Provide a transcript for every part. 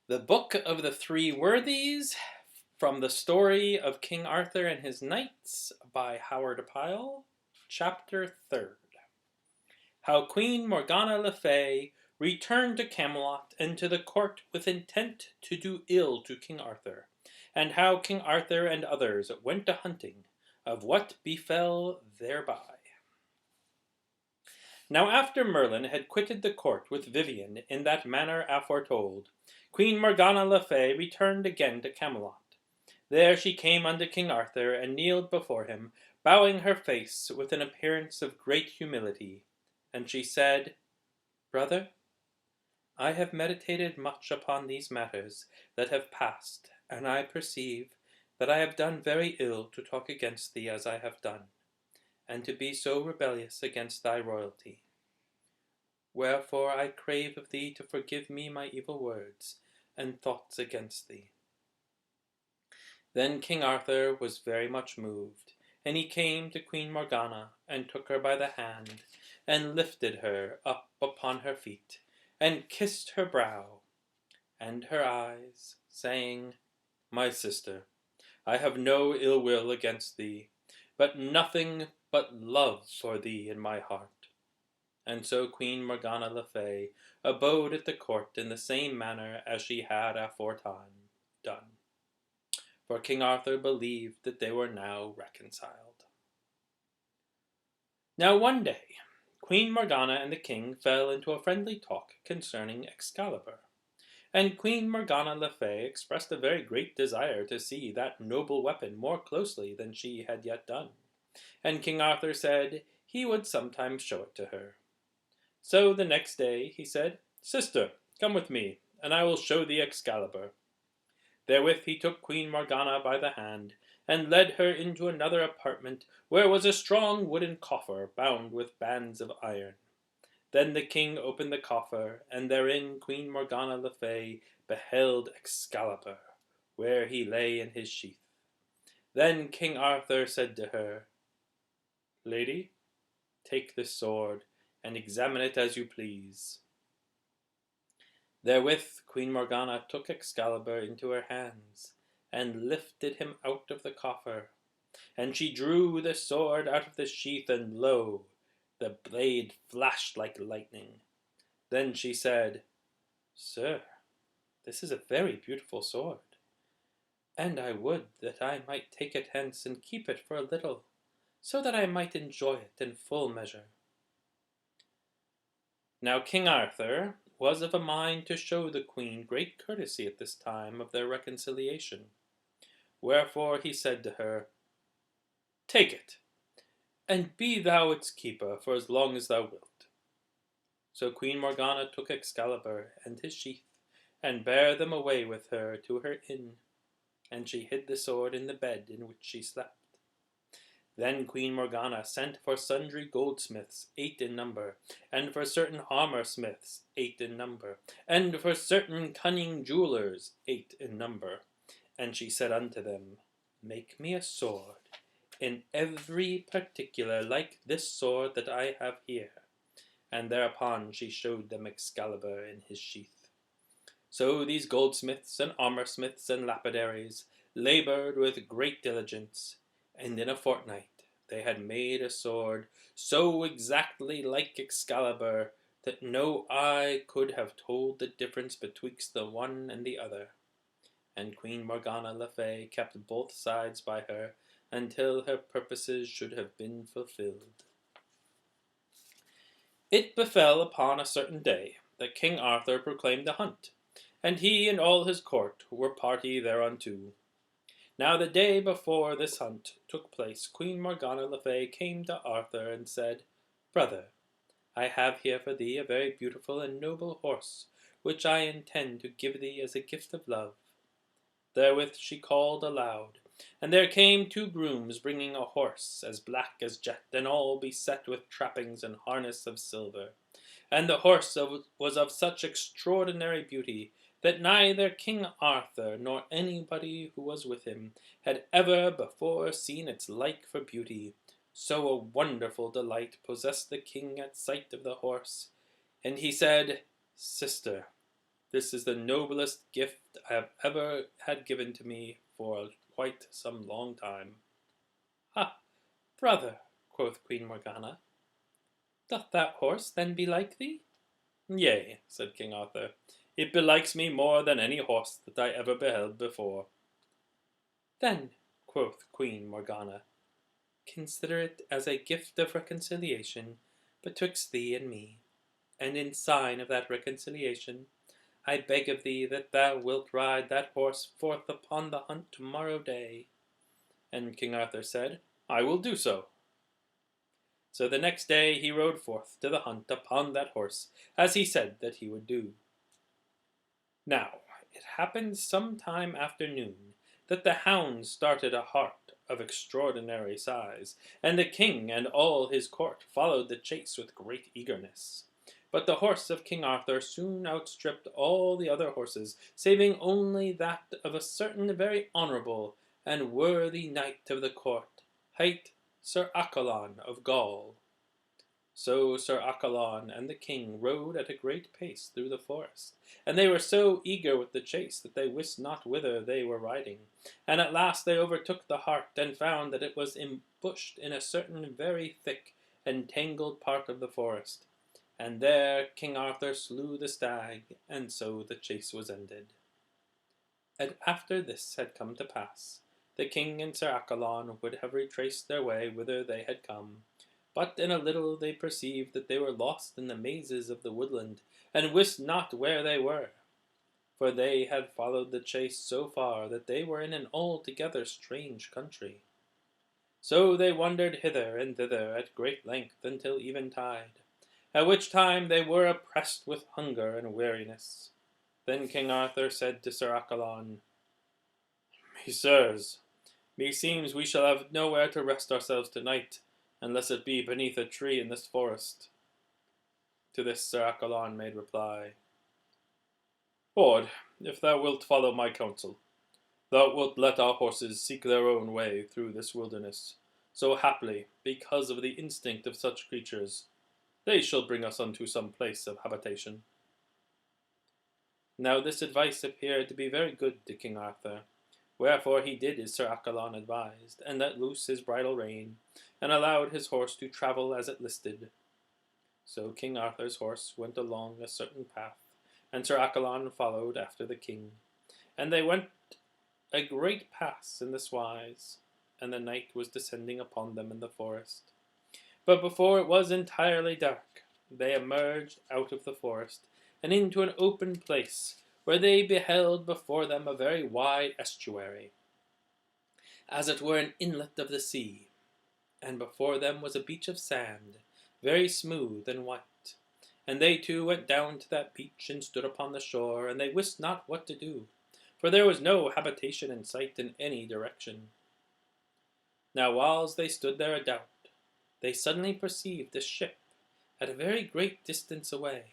The Book of the Three Worthies, from the story of King Arthur and his Knights by Howard Pyle, Chapter 3rd. How Queen Morgana le Fay returned to Camelot and to the court with intent to do ill to King Arthur, and how King Arthur and others went a hunting, of what befell thereby. Now after Merlin had quitted the court with Vivien in that manner aforetold, Queen Morgana le Fay returned again to Camelot. There she came unto King Arthur, and kneeled before him, bowing her face with an appearance of great humility. And she said, Brother, I have meditated much upon these matters that have passed, and I perceive that I have done very ill to talk against thee as I have done, and to be so rebellious against thy royalty. Wherefore I crave of thee to forgive me my evil words and thoughts against thee. Then King Arthur was very much moved, and he came to Queen Morgana, and took her by the hand, and lifted her up upon her feet, and kissed her brow and her eyes, saying, My sister, I have no ill will against thee, but nothing but love for thee in my heart. And so Queen Morgana le Fay abode at the court in the same manner as she had aforetime done. For King Arthur believed that they were now reconciled. Now one day, Queen Morgana and the king fell into a friendly talk concerning Excalibur. And Queen Morgana le Fay expressed a very great desire to see that noble weapon more closely than she had yet done. And King Arthur said he would sometimes show it to her. So the next day he said, Sister, come with me, and I will show thee Excalibur. Therewith he took Queen Morgana by the hand, and led her into another apartment, where was a strong wooden coffer bound with bands of iron. Then the king opened the coffer, and therein Queen Morgana le Fay beheld Excalibur, where he lay in his sheath. Then King Arthur said to her, Lady, take this sword, and examine it as you please. Therewith Queen Morgana took Excalibur into her hands, and lifted him out of the coffer. And she drew the sword out of the sheath, and lo, the blade flashed like lightning. Then she said, Sir, this is a very beautiful sword, and I would that I might take it hence and keep it for a little, so that I might enjoy it in full measure. Now King Arthur was of a mind to show the queen great courtesy at this time of their reconciliation. Wherefore he said to her, Take it, and be thou its keeper for as long as thou wilt. So Queen Morgana took Excalibur and his sheath, and bare them away with her to her inn, and she hid the sword in the bed in which she slept. Then Queen Morgana sent for sundry goldsmiths, 8 in number, and for certain armor-smiths, 8 in number, and for certain cunning jewellers, 8 in number. And she said unto them, Make me a sword, in every particular like this sword that I have here. And thereupon she showed them Excalibur in his sheath. So these goldsmiths and armor-smiths and lapidaries laboured with great diligence, and in a fortnight they had made a sword so exactly like Excalibur that no eye could have told the difference betwixt the one and the other. And Queen Morgana le Fay kept both sides by her until her purposes should have been fulfilled. It befell upon a certain day that King Arthur proclaimed a hunt, and he and all his court were party thereunto. Now the day before this hunt took place, Queen Morgana le Fay came to Arthur and said, Brother, I have here for thee a very beautiful and noble horse, which I intend to give thee as a gift of love. Therewith she called aloud, and there came 2 grooms bringing a horse as black as jet, and all beset with trappings and harness of silver. And the horse was of such extraordinary beauty that neither King Arthur nor anybody who was with him had ever before seen its like for beauty. So a wonderful delight possessed the king at sight of the horse, and he said, Sister, This is the noblest gift I have ever had given to me for quite some long time." "Ha, brother," quoth Queen Morgana, "doth that horse then belike thee?" "Yea," said King Arthur, "it belikes me more than any horse that I ever beheld before." "Then," quoth Queen Morgana, "consider it as a gift of reconciliation betwixt thee and me, and in sign of that reconciliation, I beg of thee that thou wilt ride that horse forth upon the hunt tomorrow day." And King Arthur said, "I will do so." So the next day he rode forth to the hunt upon that horse, as he said that he would do. Now it happened some time after noon that the hounds started a hart of extraordinary size, and the king and all his court followed the chase with great eagerness. But the horse of King Arthur soon outstripped all the other horses, saving only that of a certain very honourable and worthy knight of the court, hight Sir Accolon of Gaul. So Sir Accolon and the king rode at a great pace through the forest, and they were so eager with the chase that they wist not whither they were riding. And at last they overtook the hart, and found that it was embushed in a certain very thick and tangled part of the forest. And there King Arthur slew the stag, and so the chase was ended. And after this had come to pass, the king and Sir Accolon would have retraced their way whither they had come. But in a little they perceived that they were lost in the mazes of the woodland, and wist not where they were. For they had followed the chase so far that they were in an altogether strange country. So they wandered hither and thither at great length until eventide, at which time they were oppressed with hunger and weariness. Then King Arthur said to Sir Accolon, "Messieurs, meseems we shall have nowhere to rest ourselves tonight, unless it be beneath a tree in this forest." To this Sir Accolon made reply, "Lord, if thou wilt follow my counsel, thou wilt let our horses seek their own way through this wilderness. So haply, because of the instinct of such creatures, they shall bring us unto some place of habitation." Now this advice appeared to be very good to King Arthur, wherefore he did as Sir Accolon advised, and let loose his bridle rein, and allowed his horse to travel as it listed. So King Arthur's horse went along a certain path, and Sir Accolon followed after the king. And they went a great pass in this wise, and the night was descending upon them in the forest. But before it was entirely dark, they emerged out of the forest, and into an open place, where they beheld before them a very wide estuary, as it were an inlet of the sea, and before them was a beach of sand, very smooth and white. And they too went down to that beach, and stood upon the shore, and they wist not what to do, for there was no habitation in sight in any direction. Now whiles they stood there a doubt, they suddenly perceived a ship at a very great distance away,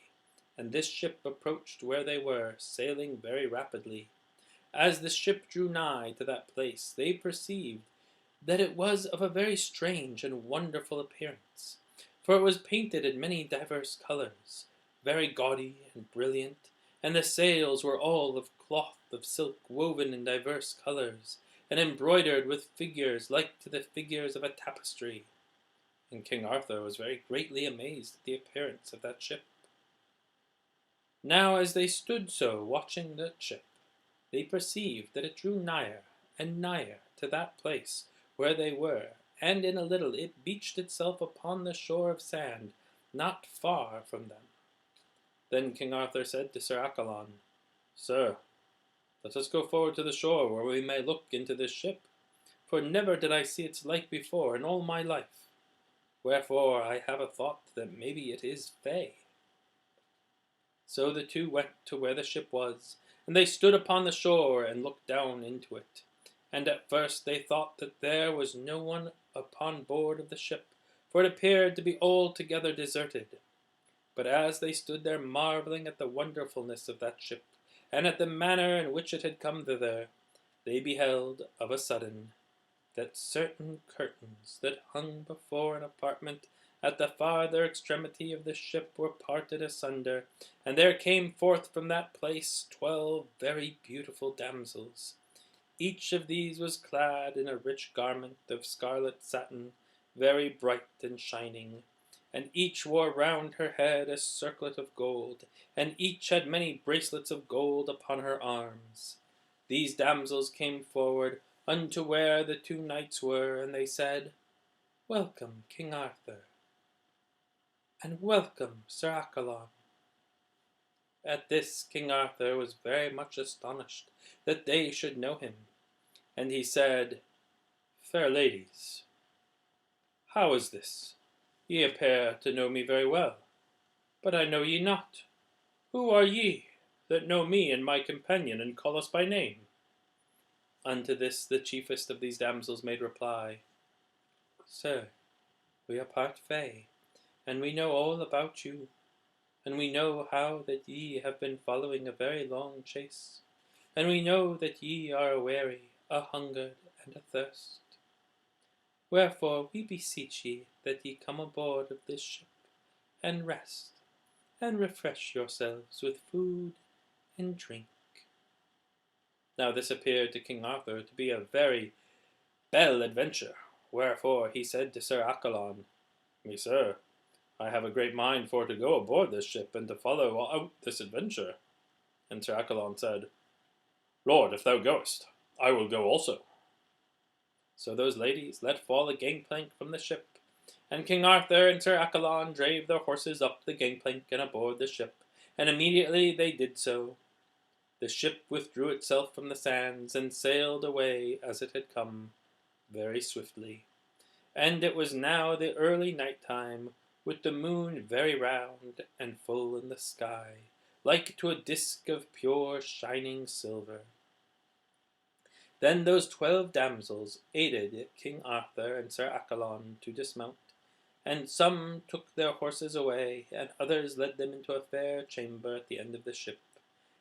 and this ship approached where they were, sailing very rapidly. As the ship drew nigh to that place, they perceived that it was of a very strange and wonderful appearance, for it was painted in many diverse colours, very gaudy and brilliant, and the sails were all of cloth of silk woven in diverse colours, and embroidered with figures like to the figures of a tapestry. And King Arthur was very greatly amazed at the appearance of that ship. Now as they stood so watching that ship, they perceived that it drew nigher and nigher to that place where they were, and in a little it beached itself upon the shore of sand, not far from them. Then King Arthur said to Sir Accolon, "Sir, let us go forward to the shore, where we may look into this ship, for never did I see its like before in all my life. Wherefore I have a thought that maybe it is Fay." So the two went to where the ship was, and they stood upon the shore and looked down into it. And at first they thought that there was no one upon board of the ship, for it appeared to be altogether deserted. But as they stood there marvelling at the wonderfulness of that ship, and at the manner in which it had come thither, they beheld, of a sudden, that certain curtains that hung before an apartment at the farther extremity of the ship were parted asunder, and there came forth from that place 12 very beautiful damsels. Each of these was clad in a rich garment of scarlet satin, very bright and shining, and each wore round her head a circlet of gold, and each had many bracelets of gold upon her arms. These damsels came forward unto where the two knights were, and they said, Welcome, King Arthur, and welcome, Sir Accolon. At this King Arthur was very much astonished that they should know him, and he said, Fair ladies, how is this? Ye appear to know me very well, but I know ye not. Who are ye that know me and my companion, and call us by name? Unto this the chiefest of these damsels made reply, Sir, we are part Fay, and we know all about you, and we know how that ye have been following a very long chase, and we know that ye are aweary, a-hungered, and athirst. Wherefore we beseech ye that ye come aboard of this ship, and rest, and refresh yourselves with food and drink. Now this appeared to King Arthur to be a very belle adventure, wherefore he said to Sir Accolon, Sir, I have a great mind for to go aboard this ship, and to follow out this adventure. And Sir Accolon said, Lord, if thou goest, I will go also. So those ladies let fall a gangplank from the ship, and King Arthur and Sir Accolon drave their horses up the gangplank and aboard the ship, and immediately they did so, the ship withdrew itself from the sands, and sailed away as it had come, very swiftly. And it was now the early night time, with the moon very round and full in the sky, like to a disk of pure shining silver. Then those 12 damsels aided King Arthur and Sir Accolon to dismount, and some took their horses away, and others led them into a fair chamber at the end of the ship.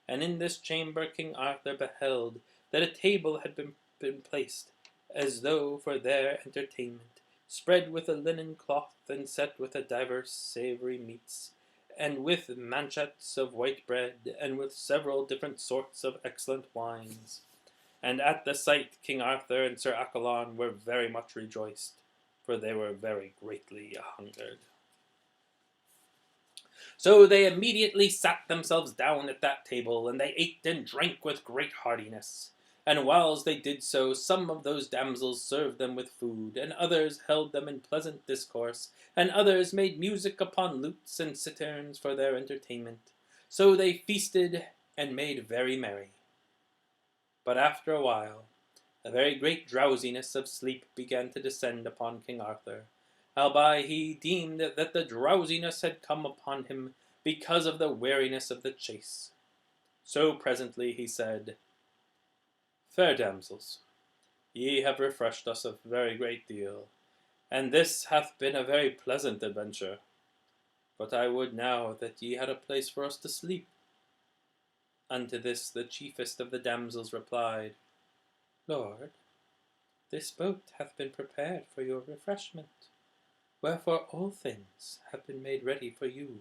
And in this chamber King Arthur beheld that a table had been placed, as though for their entertainment, spread with a linen cloth, and set with a divers savoury meats, and with manchets of white bread, and with several different sorts of excellent wines. And at the sight King Arthur and Sir Accolon were very much rejoiced, for they were very greatly a-hungered. So they immediately sat themselves down at that table, and they ate and drank with great heartiness. And whiles they did so, some of those damsels served them with food, and others held them in pleasant discourse, and others made music upon lutes and citerns for their entertainment. So they feasted and made very merry. But after a while, a very great drowsiness of sleep began to descend upon King Arthur, albeit he deemed that the drowsiness had come upon him because of the weariness of the chase. So presently he said, Fair damsels, ye have refreshed us a very great deal, and this hath been a very pleasant adventure. But I would now that ye had a place for us to sleep. Unto this the chiefest of the damsels replied, Lord, this boat hath been prepared for your refreshment, wherefore all things have been made ready for you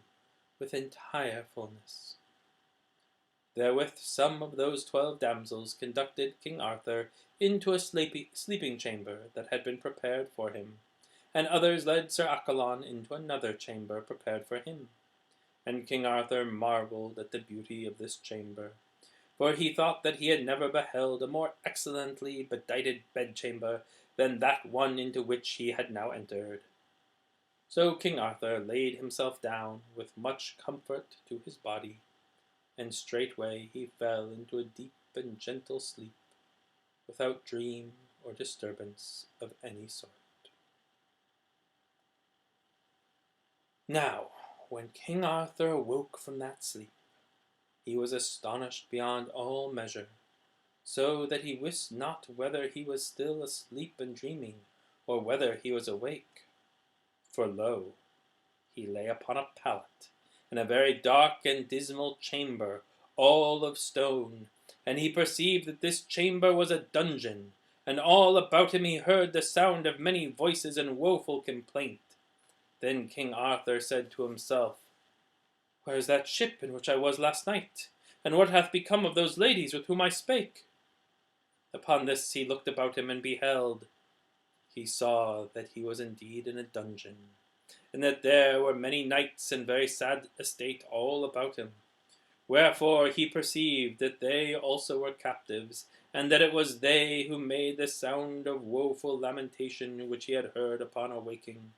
with entire fullness. Therewith some of those 12 damsels conducted King Arthur into a sleeping chamber that had been prepared for him, and others led Sir Accolon into another chamber prepared for him. And King Arthur marvelled at the beauty of this chamber, for he thought that he had never beheld a more excellently bedighted bedchamber than that one into which he had now entered. So King Arthur laid himself down with much comfort to his body, and straightway he fell into a deep and gentle sleep, without dream or disturbance of any sort. Now, when King Arthur awoke from that sleep, he was astonished beyond all measure, so that he wist not whether he was still asleep and dreaming, or whether he was awake. For lo, he lay upon a pallet, in a very dark and dismal chamber, all of stone, and he perceived that this chamber was a dungeon, and all about him he heard the sound of many voices and woeful complaint. Then King Arthur said to himself, Where is that ship in which I was last night? And what hath become of those ladies with whom I spake? Upon this he looked about him, and beheld. He saw that he was indeed in a dungeon, and that there were many knights and very sad estate all about him. Wherefore he perceived that they also were captives, and that it was they who made the sound of woeful lamentation which he had heard upon awaking.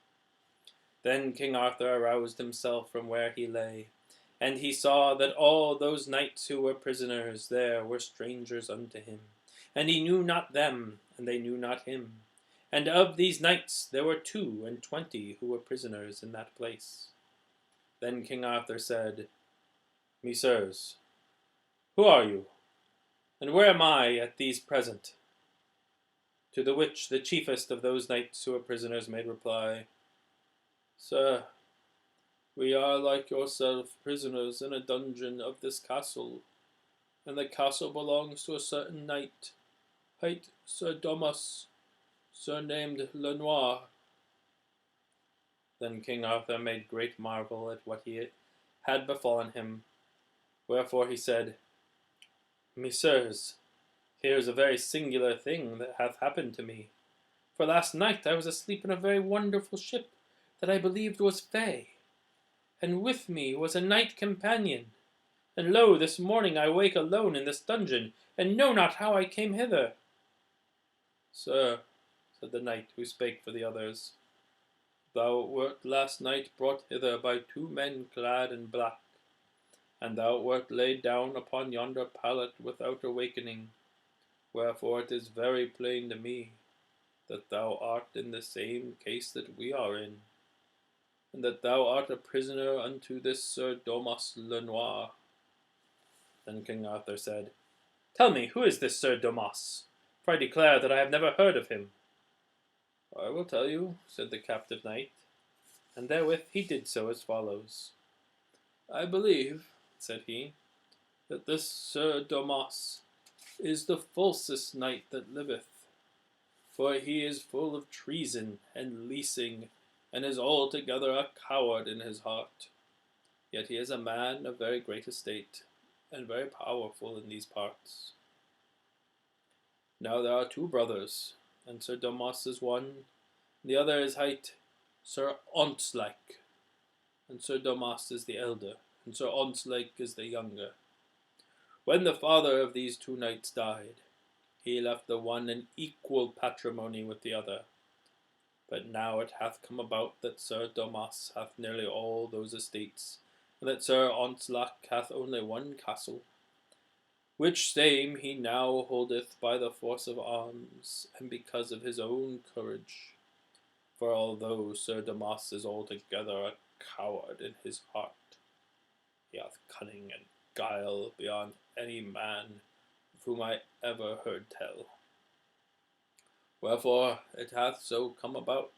Then King Arthur aroused himself from where he lay, and he saw that all those knights who were prisoners there were strangers unto him, and he knew not them, and they knew not him. And of these knights there were 22 who were prisoners in that place. Then King Arthur said, Messieurs, who are you, and where am I at these present? To the which the chiefest of those knights who were prisoners made reply, Sir, we are like yourself prisoners in a dungeon of this castle, and the castle belongs to a certain knight, hight Sir Domas, surnamed Le Noir. Then King Arthur made great marvel at what he had befallen him, wherefore he said, Messieurs, here is a very singular thing that hath happened to me. For last night I was asleep in a very wonderful ship that I believed was Fay, and with me was a knight companion. And lo, this morning I wake alone in this dungeon, and know not how I came hither. Sir, said the knight who spake for the others, thou wert last night brought hither by 2 men clad in black, and thou wert laid down upon yonder pallet without awakening. Wherefore it is very plain to me that thou art in the same case that we are in, and that thou art a prisoner unto this Sir Domas le Noir. Then King Arthur said, Tell me, who is this Sir Domas? For I declare that I have never heard of him. I will tell you, said the captive knight, and therewith he did so as follows. I believe, said he, that this Sir Domas is the falsest knight that liveth, for he is full of treason and leasing, and is altogether a coward in his heart. Yet he is a man of very great estate, and very powerful in these parts. Now there are 2 brothers, and Sir Domas is one, and the other is hight Sir Ontzlake, and Sir Domas is the elder, and Sir Ontzlake is the younger. When the father of these 2 knights died, he left the one in equal patrimony with the other. But now it hath come about that Sir Domas hath nearly all those estates, and that Sir Ontzlake hath only 1 castle, which same he now holdeth by the force of arms, and because of his own courage. For although Sir Domas is altogether a coward in his heart, he hath cunning and guile beyond any man of whom I ever heard tell. Wherefore it hath so come about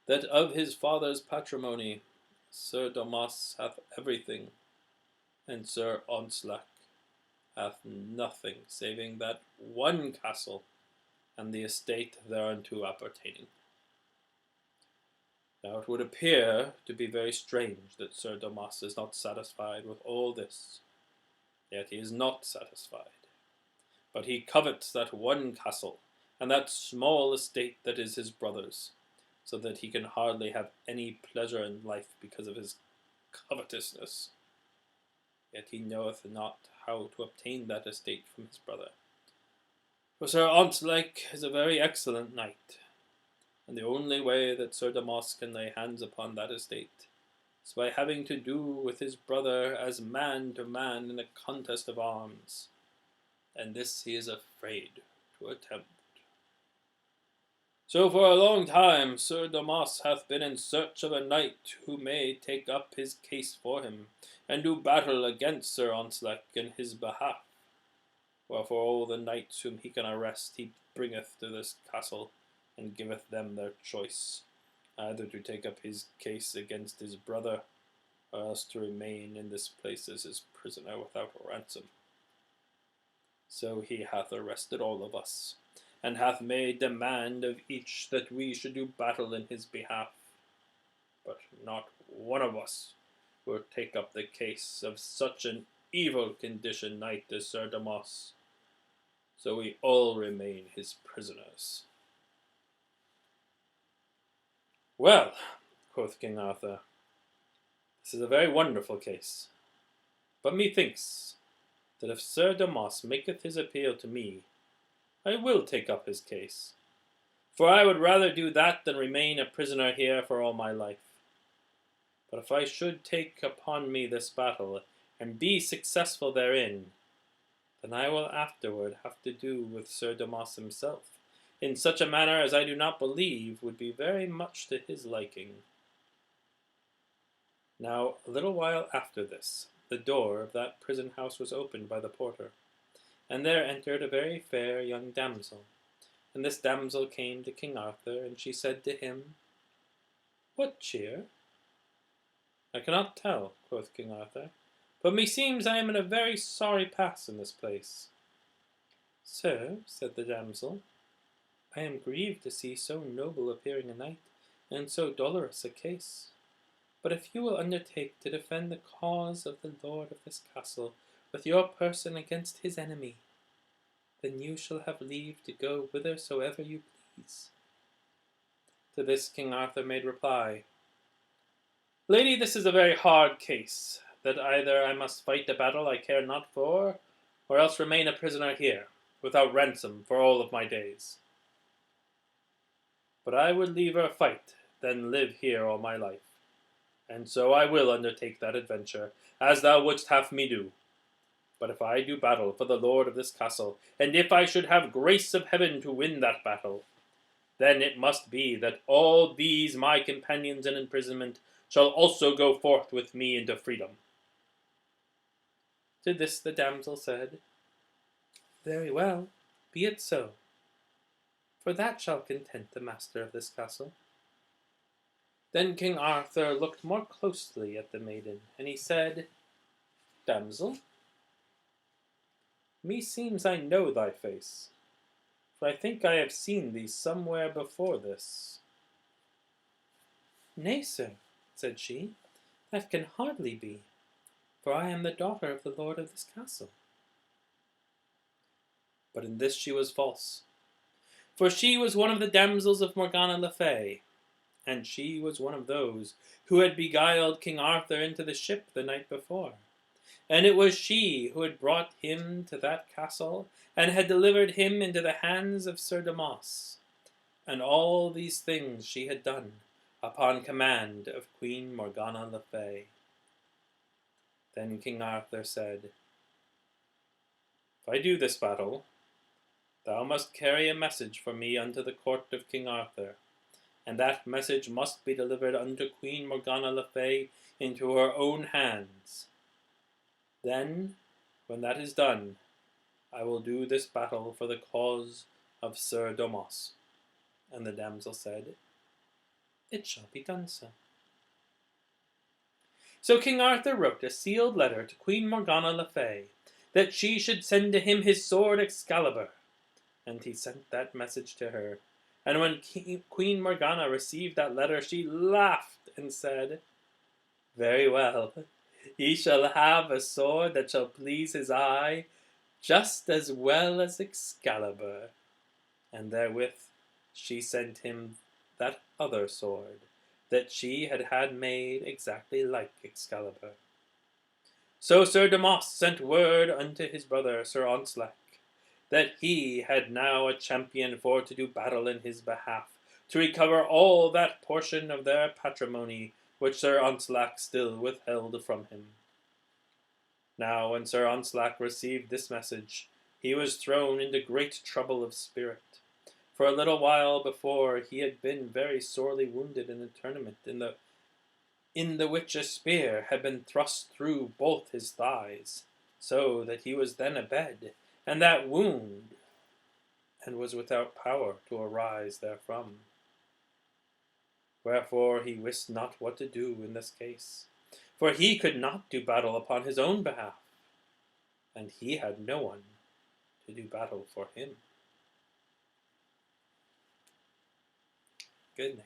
that of his father's patrimony Sir Domas hath everything, and Sir Ontzlake hath nothing saving that 1 castle and the estate thereunto appertaining. Now it would appear to be very strange that Sir Domas is not satisfied with all this, yet he is not satisfied, but he covets that 1 castle and that small estate that is his brother's, so that he can hardly have any pleasure in life because of his covetousness. Yet he knoweth not how to obtain that estate from his brother. For Sir Ontzlake is a very excellent knight, and the only way that Sir Domas can lay hands upon that estate is by having to do with his brother as man to man in a contest of arms, and this he is afraid to attempt. So for a long time Sir Domas hath been in search of a knight who may take up his case for him, and do battle against Sir Ontzlake in his behalf. Wherefore all the knights whom he can arrest he bringeth to this castle, and giveth them their choice, either to take up his case against his brother, or else to remain in this place as his prisoner without ransom. So he hath arrested all of us, and hath made demand of each that we should do battle in his behalf. but not one of us will take up the case of such an evil-conditioned knight as Sir Damas, so we all remain his prisoners." "Well," quoth King Arthur, "this is a very wonderful case, but methinks that if Sir Damas maketh his appeal to me, I will take up his case, for I would rather do that than remain a prisoner here for all my life. But if I should take upon me this battle, and be successful therein, then I will afterward have to do with Sir Damas himself, in such a manner as I do not believe would be very much to his liking." Now a little while after this, the door of that prison house was opened by the porter, and there entered a very fair young damsel. And this damsel came to King Arthur, and she said to him, "What cheer?" "I cannot tell," quoth King Arthur, "but meseems I am in a very sorry pass in this place." "Sir," said the damsel, "I am grieved to see so noble appearing a knight, and so dolorous a case. But if you will undertake to defend the cause of the lord of this castle with your person against his enemy, then you shall have leave to go whithersoever you please." To this King Arthur made reply, "Lady, this is a very hard case, that either I must fight a battle I care not for, or else remain a prisoner here, without ransom for all of my days. But I would liever fight than live here all my life, and so I will undertake that adventure, as thou wouldst have me do. But if I do battle for the lord of this castle, and if I should have grace of heaven to win that battle, then it must be that all these my companions in imprisonment shall also go forth with me into freedom." To this the damsel said, "Very well, be it so, for that shall content the master of this castle." Then King Arthur looked more closely at the maiden, and he said, "Damsel, meseems I know thy face, for I think I have seen thee somewhere before this." "Nay, sir," said she, "that can hardly be, for I am the daughter of the lord of this castle." But in this she was false, for she was one of the damsels of Morgana le Fay, and she was one of those who had beguiled King Arthur into the ship the night before. And it was she who had brought him to that castle, and had delivered him into the hands of Sir Damas. And all these things she had done upon command of Queen Morgana le Fay. Then King Arthur said, "If I do this battle, thou must carry a message for me unto the court of King Arthur, and that message must be delivered unto Queen Morgana le Fay into her own hands. Then, when that is done, I will do this battle for the cause of Sir Damas." And the damsel said, "It shall be done so." So King Arthur wrote a sealed letter to Queen Morgana le Fay, that she should send to him his sword Excalibur, and he sent that message to her. And when Queen Morgana received that letter, she laughed and said, "Very well, he shall have a sword that shall please his eye just as well as Excalibur." And therewith she sent him that other sword, that she had had made exactly like Excalibur. So Sir Damas sent word unto his brother Sir Ontzlake, that he had now a champion for to do battle in his behalf, to recover all that portion of their patrimony which Sir Ontzlake still withheld from him. Now when Sir Ontzlake received this message, he was thrown into great trouble of spirit. For a little while before he had been very sorely wounded in a tournament, in the which a spear had been thrust through both his thighs, so that he was then abed, and that wound, and was without power to arise therefrom. Wherefore he wist not what to do in this case, for he could not do battle upon his own behalf, and he had no one to do battle for him. Good night.